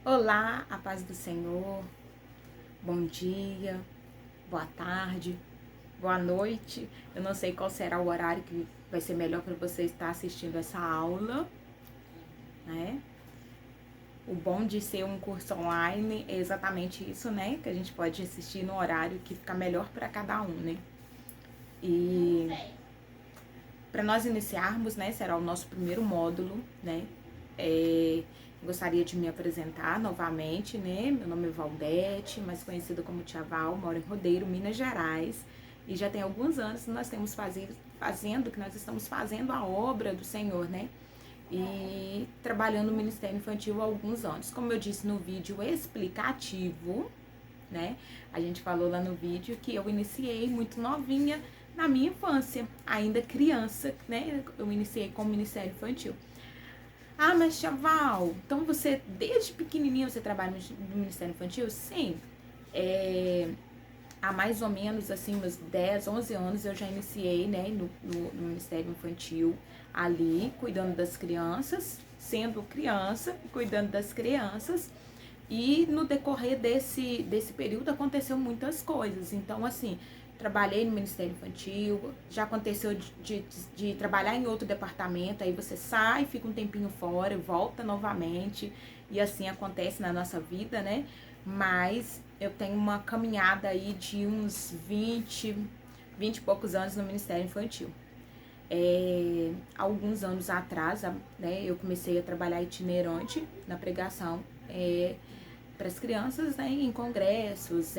Olá, a paz do Senhor, bom dia, boa tarde, boa noite. Eu não sei qual será o horário que vai ser melhor para você estar assistindo essa aula, né? O bom de ser um curso online é exatamente isso, né? Que a gente pode assistir no horário que fica melhor para cada um, né? E para nós iniciarmos, né, será o nosso primeiro módulo, né? Gostaria de me apresentar novamente, né? Meu nome é Valdete, mais conhecida como Tia Val, moro em Rodeiro, Minas Gerais. E já tem alguns anos que nós temos que nós estamos fazendo a obra do Senhor, né? E trabalhando no Ministério Infantil há alguns anos. Como eu disse no vídeo explicativo, né? A gente falou lá no vídeo que eu iniciei muito novinha na minha infância, ainda criança, né? Eu iniciei com o Ministério Infantil. Ah, mas Chaval, então você, desde pequenininho, você trabalha no Ministério Infantil? Sim. Há mais ou menos, assim, uns 10, 11 anos eu já iniciei, né, no Ministério Infantil, ali, cuidando das crianças, sendo criança, cuidando das crianças. E no decorrer desse período aconteceu muitas coisas. Então, assim, trabalhei no Ministério Infantil, já aconteceu de trabalhar em outro departamento, aí você sai, fica um tempinho fora, volta novamente, e assim acontece na nossa vida, né? Mas eu tenho uma caminhada aí de uns 20 e poucos anos no Ministério Infantil. Alguns anos atrás, né, eu comecei a trabalhar itinerante na pregação, para as crianças, né, em congressos,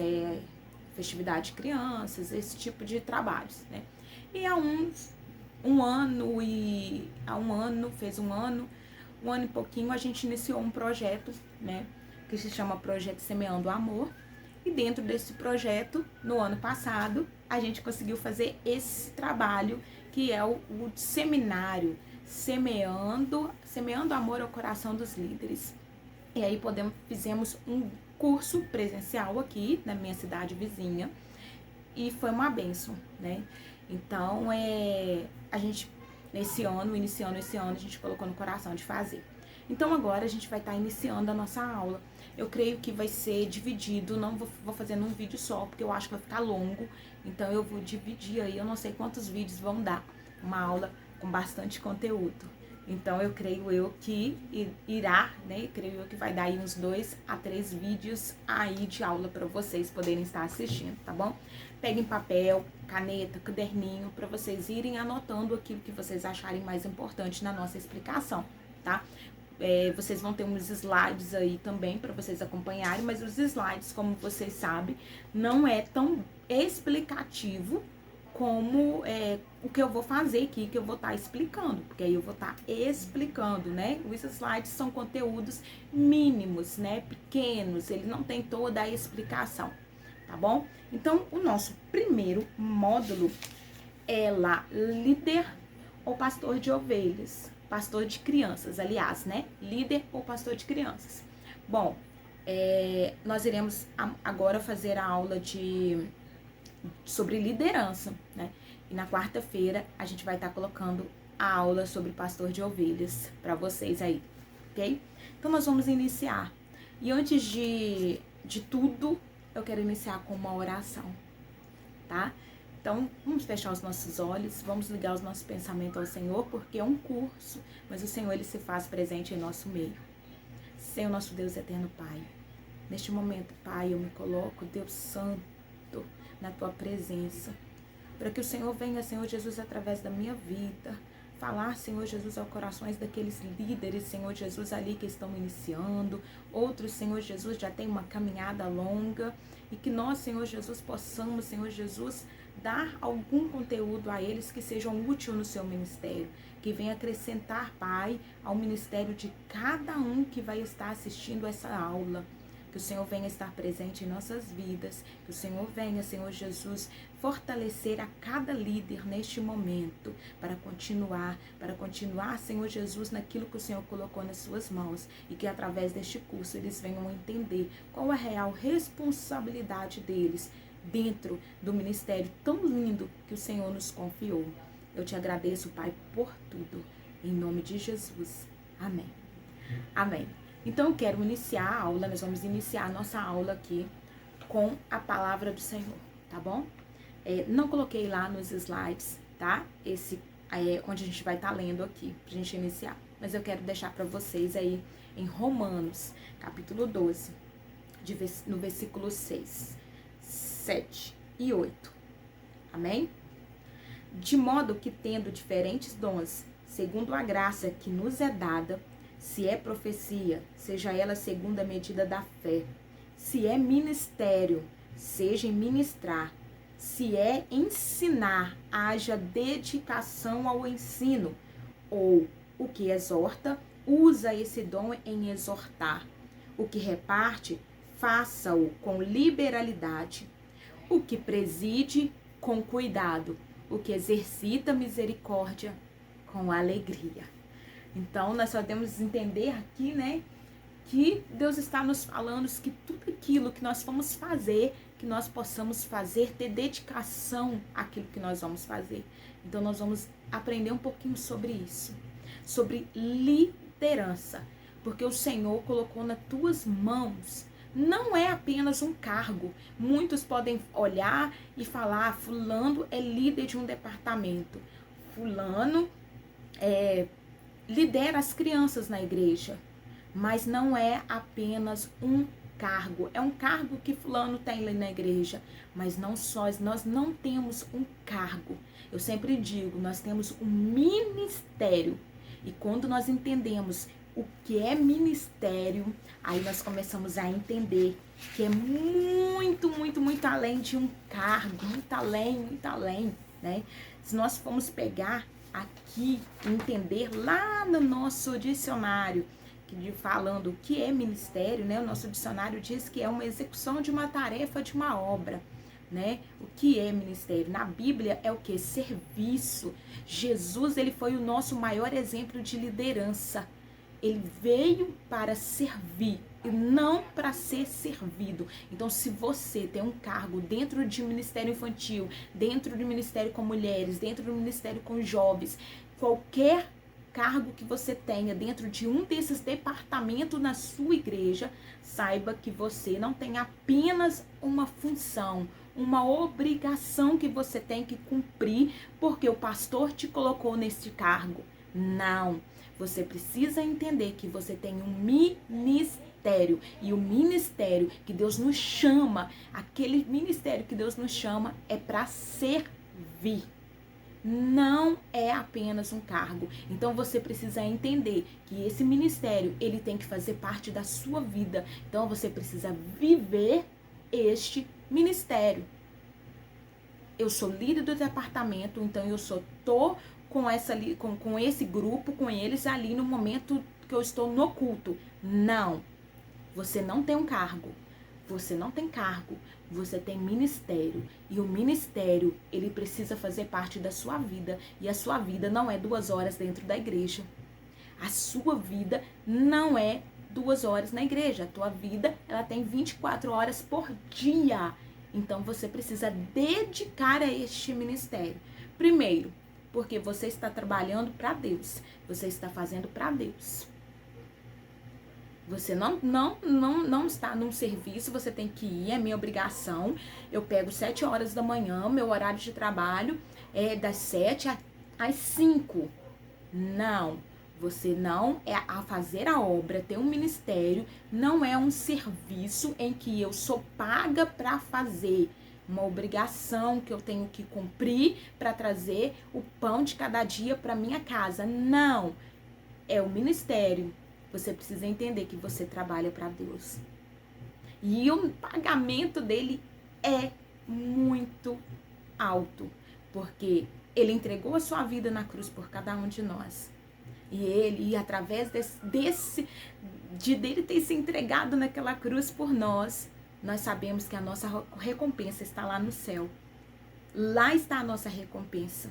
festividade de crianças, esse tipo de trabalhos, né? E há fez um ano e pouquinho, a gente iniciou um projeto, né, que se chama Projeto Semeando Amor. E dentro desse projeto, no ano passado, a gente conseguiu fazer esse trabalho, que é o seminário Semeando Amor ao Coração dos Líderes. E aí fizemos um curso presencial aqui na minha cidade vizinha e foi uma bênção, né? Então, a gente, iniciando esse ano, a gente colocou no coração de fazer. Então, agora a gente vai estar iniciando a nossa aula. Eu creio que vai ser dividido, não vou fazer num vídeo só, porque eu acho que vai ficar longo. Então, eu vou dividir aí, eu não sei quantos vídeos vão dar. Uma aula com bastante conteúdo. Então, eu creio que irá, né? Creio eu que vai dar aí uns 2 a 3 vídeos aí de aula para vocês poderem estar assistindo, tá bom? Peguem papel, caneta, caderninho, para vocês irem anotando aquilo que vocês acharem mais importante na nossa explicação, tá? Vocês vão ter uns slides aí também para vocês acompanharem, mas os slides, como vocês sabem, não é tão explicativo como o que eu vou fazer aqui, que eu vou estar explicando, porque aí eu vou estar explicando, né? Os slides são conteúdos mínimos, né? Pequenos, ele não tem toda a explicação, tá bom? Então, o nosso primeiro módulo é lá, líder ou pastor de ovelhas, pastor de crianças, aliás, né? Líder ou pastor de crianças. Bom, nós iremos agora fazer a aula sobre liderança, né? E na quarta-feira a gente vai estar colocando a aula sobre pastor de ovelhas para vocês aí, ok? Então nós vamos iniciar. E antes de tudo, eu quero iniciar com uma oração, tá? Então, vamos fechar os nossos olhos, vamos ligar os nossos pensamentos ao Senhor, porque é um curso, mas o Senhor, Ele se faz presente em nosso meio. Senhor, nosso Deus eterno Pai, neste momento, Pai, eu me coloco, Deus Santo, na Tua presença, para que o Senhor venha, Senhor Jesus, através da minha vida, falar, Senhor Jesus, aos corações daqueles líderes, Senhor Jesus, ali que estão iniciando, outros, Senhor Jesus, já tem uma caminhada longa, e que nós, Senhor Jesus, possamos, Senhor Jesus, dar algum conteúdo a eles que sejam útil no seu ministério, que venha acrescentar, Pai, ao ministério de cada um que vai estar assistindo essa aula. Que o Senhor venha estar presente em nossas vidas, que o Senhor venha, Senhor Jesus, fortalecer a cada líder neste momento, para continuar, Senhor Jesus, naquilo que o Senhor colocou nas suas mãos, e que através deste curso eles venham entender qual a real responsabilidade deles dentro do ministério tão lindo que o Senhor nos confiou. Eu te agradeço, Pai, por tudo, em nome de Jesus. Amém. Amém. Então eu quero iniciar a aula, nós vamos iniciar a nossa aula aqui com a palavra do Senhor, tá bom? Não coloquei lá nos slides, tá? Esse onde a gente vai estar lendo aqui, pra gente iniciar. Mas eu quero deixar para vocês aí em Romanos, capítulo 12, no versículo 6, 7 e 8. Amém? De modo que, tendo diferentes dons, segundo a graça que nos é dada, se é profecia, seja ela segundo a medida da fé. Se é ministério, seja em ministrar. Se é ensinar, haja dedicação ao ensino. Ou o que exorta, usa esse dom em exortar. O que reparte, faça-o com liberalidade. O que preside, com cuidado. O que exercita misericórdia, com alegria. Então, nós só devemos entender aqui, né, que Deus está nos falando que tudo aquilo que nós vamos fazer, que nós possamos fazer, ter dedicação àquilo que nós vamos fazer. Então, nós vamos aprender um pouquinho sobre isso, sobre liderança, porque o Senhor colocou nas tuas mãos. Não é apenas um cargo. Muitos podem olhar e falar, fulano é líder de um departamento, fulano lidera as crianças na igreja, mas não é apenas um cargo. É um cargo que fulano tem lá na igreja, mas não só, nós não temos um cargo. Eu sempre digo, nós temos um ministério. E quando nós entendemos o que é ministério, aí nós começamos a entender que é muito, muito, muito além de um cargo, muito além, né? Se nós formos pegar aqui, entender lá no nosso dicionário, falando o que é ministério, né? O nosso dicionário diz que é uma execução de uma tarefa, de uma obra, né? O que é ministério? Na Bíblia é o que? Serviço. Jesus, ele foi o nosso maior exemplo de liderança. Ele veio para servir e não para ser servido. Então, se você tem um cargo dentro de ministério infantil, dentro de ministério com mulheres, dentro do ministério com jovens, qualquer cargo que você tenha dentro de um desses departamentos na sua igreja, saiba que você não tem apenas uma função, uma obrigação que você tem que cumprir porque o pastor te colocou neste cargo. Não. Você precisa entender que você tem um ministério. E o ministério que Deus nos chama, aquele ministério que Deus nos chama é para servir. Não é apenas um cargo. Então você precisa entender que esse ministério, ele tem que fazer parte da sua vida. Então você precisa viver este ministério. Eu sou líder do departamento, então eu tô com esse grupo, com eles ali no momento que eu estou no culto. Não, você não tem um cargo, você não tem cargo, você tem ministério. E o ministério, ele precisa fazer parte da sua vida. E a sua vida não é 2 horas dentro da igreja. A sua vida não é 2 horas na igreja. A tua vida, ela tem 24 horas por dia. Então, você precisa dedicar a este ministério. Primeiro, porque você está trabalhando para Deus. Você está fazendo para Deus. Você não está num serviço, você tem que ir, é minha obrigação. Eu pego 7 horas da manhã, meu horário de trabalho é das 7 às 5. Não, você não é a fazer a obra, ter um ministério, não é um serviço em que eu sou paga para fazer. Uma obrigação que eu tenho que cumprir para trazer o pão de cada dia para minha casa. Não, é o ministério. Você precisa entender que você trabalha para Deus. E o pagamento dele é muito alto, porque ele entregou a sua vida na cruz por cada um de nós. E através dele ter se entregado naquela cruz por nós, nós sabemos que a nossa recompensa está lá no céu. Lá está a nossa recompensa.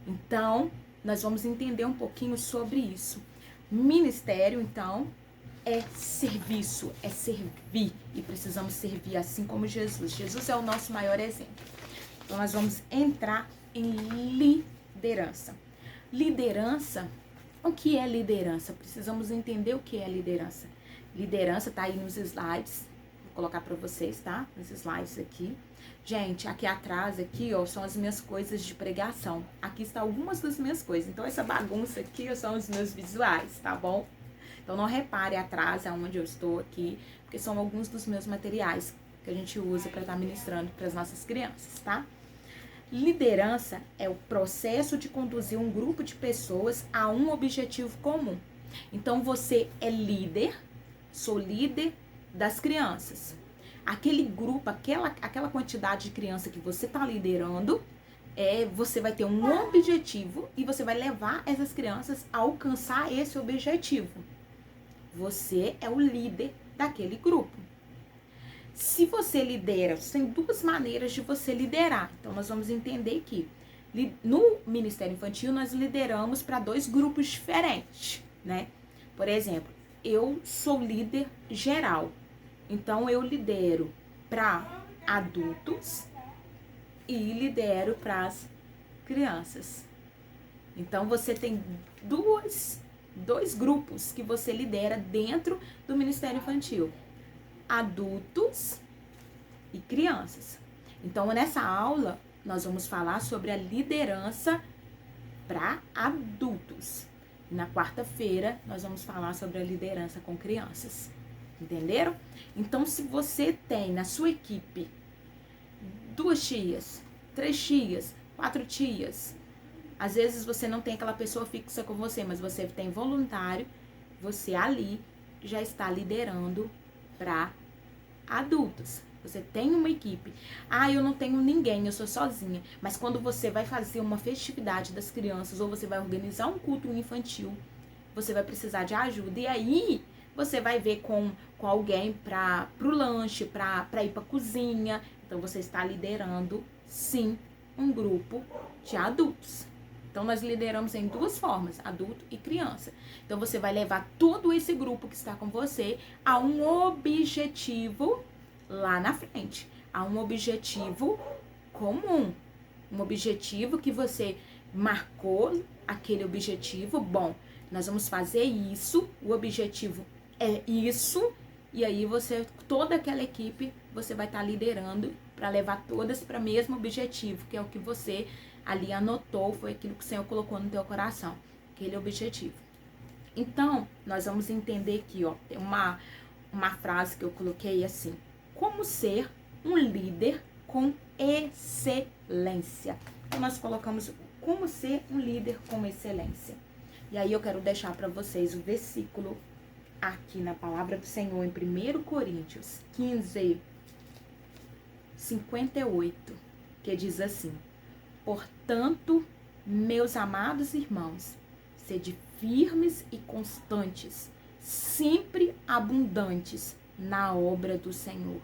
Então, nós vamos entender um pouquinho sobre isso. Ministério, então, é serviço, é servir. E precisamos servir assim como Jesus. Jesus é o nosso maior exemplo. Então, nós vamos entrar em liderança. Liderança O que é liderança? Precisamos entender o que é liderança. Liderança tá aí nos slides. Vou colocar para vocês, tá? Nos slides aqui. Gente, aqui atrás, aqui, ó, são as minhas coisas de pregação. Aqui estão algumas das minhas coisas. Então, essa bagunça aqui ó, são os meus visuais, tá bom? Então, não repare atrás aonde eu estou aqui, porque são alguns dos meus materiais que a gente usa para estar ministrando para as nossas crianças, tá? Liderança é o processo de conduzir um grupo de pessoas a um objetivo comum. Então, você é líder, sou líder das crianças. Aquele grupo, aquela quantidade de criança que você está liderando, você vai ter um objetivo e você vai levar essas crianças a alcançar esse objetivo. Você é o líder daquele grupo. Se você lidera, tem duas maneiras de você liderar. Então, nós vamos entender que no Ministério Infantil, nós lideramos para 2 grupos diferentes, né? Por exemplo, eu sou líder geral. Então, eu lidero para adultos e lidero para as crianças. Então, você tem dois grupos que você lidera dentro do Ministério Infantil. Adultos e crianças. Então, nessa aula, nós vamos falar sobre a liderança para adultos. E na quarta-feira, nós vamos falar sobre a liderança com crianças. Entenderam? Então, se você tem na sua equipe 2 tias, 3 tias, 4 tias, às vezes você não tem aquela pessoa fixa com você, mas você tem voluntário, você ali já está liderando para adultos. Você tem uma equipe. Eu não tenho ninguém, eu sou sozinha. Mas quando você vai fazer uma festividade das crianças ou você vai organizar um culto infantil, você vai precisar de ajuda. E aí, você vai ver com alguém pro lanche, para ir pra cozinha. Então, você está liderando, sim, um grupo de adultos. Então, nós lideramos em 2 formas, adulto e criança. Então, você vai levar todo esse grupo que está com você a um objetivo lá na frente. A um objetivo comum. Um objetivo que você marcou, aquele objetivo. Bom, nós vamos fazer isso, o objetivo é isso. E aí, toda aquela equipe, você vai estar liderando para levar todas para o mesmo objetivo, que é o que você ali anotou, foi aquilo que o Senhor colocou no teu coração, aquele objetivo. Então, nós vamos entender aqui, ó, tem uma frase que eu coloquei assim: como ser um líder com excelência. Então, nós colocamos como ser um líder com excelência. E aí eu quero deixar para vocês o versículo aqui na palavra do Senhor, em 1 Coríntios 15, 58, que diz assim: portanto, meus amados irmãos, sede firmes e constantes, sempre abundantes na obra do Senhor,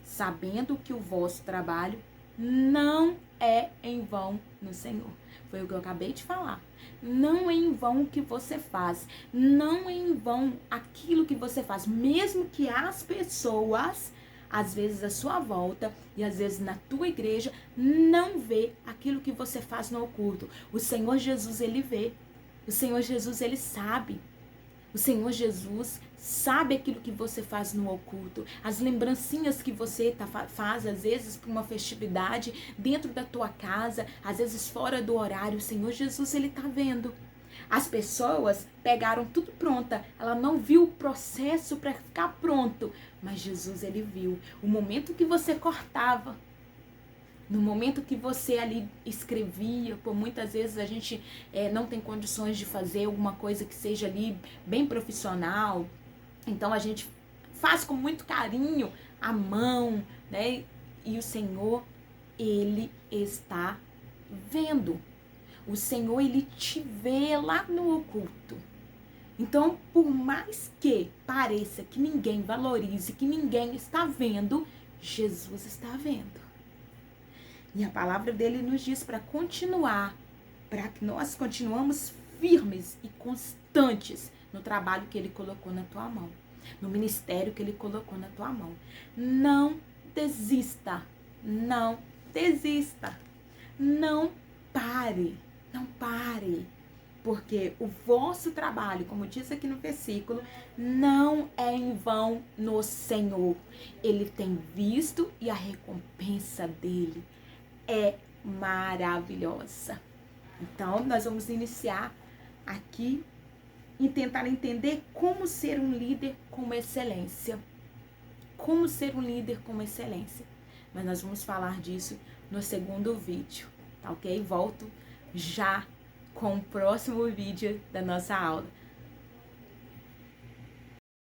sabendo que o vosso trabalho não é em vão no Senhor. Foi o que eu acabei de falar. Não é em vão o que você faz. Não é em vão aquilo que você faz. Mesmo que as pessoas, às vezes à sua volta e às vezes na tua igreja, não vê aquilo que você faz no oculto. O Senhor Jesus, ele vê. O Senhor Jesus, ele sabe. O Senhor Jesus sabe aquilo que você faz no oculto. As lembrancinhas que você faz, às vezes, para uma festividade, dentro da tua casa, às vezes fora do horário. O Senhor Jesus, ele está vendo. As pessoas pegaram tudo pronta. Ela não viu o processo para ficar pronto. Mas Jesus, ele viu. O momento que você cortava, no momento que você ali escrevia, por muitas vezes a gente não tem condições de fazer alguma coisa que seja ali bem profissional. Então a gente faz com muito carinho a mão, né? E o Senhor, ele está vendo. O Senhor, ele te vê lá no oculto. Então, por mais que pareça que ninguém valorize, que ninguém está vendo, Jesus está vendo. E a palavra dele nos diz para continuar, para que nós continuamos firmes e constantes no trabalho que ele colocou na tua mão, no ministério que ele colocou na tua mão. Não desista, não desista, não pare, Porque o vosso trabalho, como diz aqui no versículo, não é em vão no Senhor. Ele tem visto e a recompensa dele é maravilhosa. Então, nós vamos iniciar aqui e tentar entender como ser um líder com excelência. Como ser um líder com excelência. Mas nós vamos falar disso no segundo vídeo, tá ok? Volto já com o próximo vídeo da nossa aula.